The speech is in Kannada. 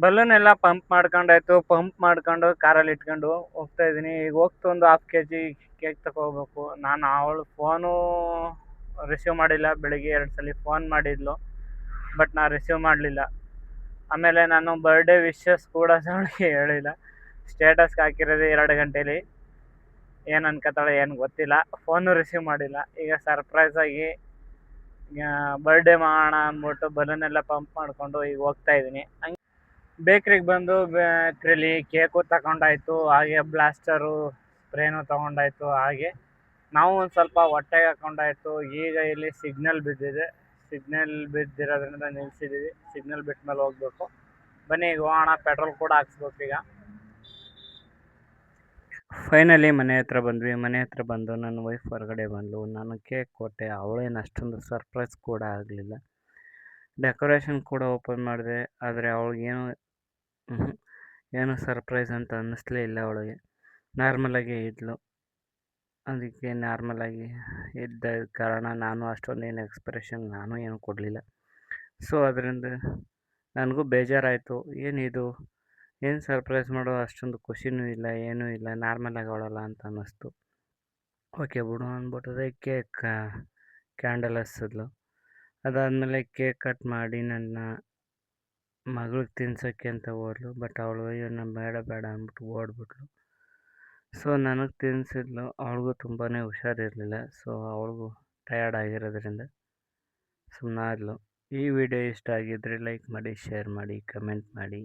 ಬಲೂನ್ ಎಲ್ಲ ಪಂಪ್ ಮಾಡ್ಕೊಂಡಾಯ್ತು. ಪಂಪ್ ಮಾಡ್ಕೊಂಡು ಕಾರಲ್ಲಿ ಇಟ್ಕೊಂಡು ಹೋಗ್ತಾ ಇದ್ದೀನಿ. ಈಗ ಹೋಗ್ತಾ ಒಂದು ಹಾಫ್ ಕೆ ಜಿ ಕೇಕ್ ತಗೋಬೇಕು. ನಾನು ಅವಳು ಫೋನೂ ರಿಸೀವ್ ಮಾಡಿಲ್ಲ. ಬೆಳಿಗ್ಗೆ 2 ಸಲ ಫೋನ್ ಮಾಡಿದ್ಲು, ಬಟ್ ನಾನು ರಿಸೀವ್ ಮಾಡಲಿಲ್ಲ. ಆಮೇಲೆ ನಾನು ಬರ್ಡೇ ವಿಶಸ್ ಕೂಡ ಅವಳಿಗೆ ಹೇಳಿಲ್ಲ. ಸ್ಟೇಟಸ್ಗೆ ಹಾಕಿರೋದು 2 ಗಂಟೇಲಿ. ಏನು ಅನ್ಕೋತಾಳೆ ಏನು ಗೊತ್ತಿಲ್ಲ. ಫೋನು ರಿಸೀವ್ ಮಾಡಿಲ್ಲ. ಈಗ ಸರ್ಪ್ರೈಸಾಗಿ ಬರ್ಡೇ ಮಾಡೋಣ ಅಂದ್ಬಿಟ್ಟು ಬಲೂನೆಲ್ಲ ಪಂಪ್ ಮಾಡಿಕೊಂಡು ಈಗ ಹೋಗ್ತಾ ಇದ್ದೀನಿ. ಬೇಕ್ರಿಗೆ ಬಂದು ಬೇಕ್ರಿಲಿ ಕೇಕು ತಗೊಂಡಾಯ್ತು, ಹಾಗೆ ಬ್ಲಾಸ್ಟರು ಸ್ಪ್ರೇನು ತಗೊಂಡಾಯ್ತು. ಹಾಗೆ ನಾವು ಒಂದು ಸ್ವಲ್ಪ ಹೊಟ್ಟೆಗೆ ಹಾಕೊಂಡಾಯ್ತು. ಈಗ ಇಲ್ಲಿ ಸಿಗ್ನಲ್ ಬಿದ್ದಿದೆ. ಸಿಗ್ನಲ್ ಬಿದ್ದಿರೋದ್ರಿಂದ ನಿಲ್ಸಿದ್ದೀವಿ. ಸಿಗ್ನಲ್ ಬಿಟ್ಟ ಮೇಲೆ ಹೋಗ್ಬೇಕು. ಬನ್ನಿ ಈಗ ಹೋಗೋಣ. ಪೆಟ್ರೋಲ್ ಕೂಡ ಹಾಕ್ಸ್ಬೇಕು ಈಗ. ಫೈನಲಿ ಮನೆ ಹತ್ರ ಬಂದ್ವಿ. ಮನೆ ಹತ್ರ ಬಂದು ನನ್ನ ವೈಫ್ ಹೊರಗಡೆ ಬಂದಳು. ನಾನು ಕೇಕ್ ಕೊಟ್ಟೆ. ಅವಳೇನು ಅಷ್ಟೊಂದು ಸರ್ಪ್ರೈಸ್ ಕೂಡ ಆಗಲಿಲ್ಲ. ಡೆಕೋರೇಷನ್ ಕೂಡ ಓಪನ್ ಮಾಡಿದೆ, ಆದರೆ ಅವಳಿಗೇನು ಏನು ಸರ್ಪ್ರೈಸ್ ಅಂತ ಅನ್ನಿಸ್ಲೇ ಇಲ್ಲ. ಅವಳಿಗೆ ನಾರ್ಮಲಾಗಿ ಇದ್ಲು. ಅದಕ್ಕೆ ನಾರ್ಮಲಾಗಿ ಇದ್ದ ಕಾರಣ ನಾನು ಅಷ್ಟೊಂದೇನು ಎಕ್ಸ್ಪ್ರೆಷನ್ ಏನು ಕೊಡಲಿಲ್ಲ. ಸೊ ಅದರಿಂದ ನನಗೂ ಬೇಜಾರಾಯಿತು. ಏನಿದು, ಏನು ಸರ್ಪ್ರೈಸ್ ಮಾಡೋ ಅಷ್ಟೊಂದು ಖುಷಿನೂ ಇಲ್ಲ, ಏನೂ ಇಲ್ಲ, ನಾರ್ಮಲಾಗಿ ಅವಳಲ್ಲ ಅಂತ ಅನ್ನಿಸ್ತು. ಓಕೆ ಬಿಡು ಅಂದ್ಬಿಟ್ಟದೆ ಕೇಕ್ ಕ್ಯಾಂಡಲ್ ಹಚ್ಚಿದ್ಲು. ಅದಾದಮೇಲೆ ಕೇಕ್ ಕಟ್ ಮಾಡಿ ನನ್ನ ಮಗಳಿಗೆ ತಿನ್ಸೋಕ್ಕೆ ಅಂತ ಹೋದ್ಲು. ಬಟ್ ಅವಳು ಅಯ್ಯೋ ನಾನು ಬೇಡ ಅಂದ್ಬಿಟ್ಟು ಓಡ್ಬಿಟ್ಲು. ಸೊ ನನಗೆ ತಿನ್ನಿಸಿದ್ಲು. ಅವಳಿಗೂ ತುಂಬಾ ಹುಷಾರಿರಲಿಲ್ಲ. ಸೊ ಅವಳಿಗೂ ಟಯರ್ಡ್ ಆಗಿರೋದ್ರಿಂದ ಸುಮ್ಮನಾದ್ಲು. ಈ ವಿಡಿಯೋ ಇಷ್ಟ ಆಗಿದ್ದರೆ ಲೈಕ್ ಮಾಡಿ, ಶೇರ್ ಮಾಡಿ, ಕಮೆಂಟ್ ಮಾಡಿ.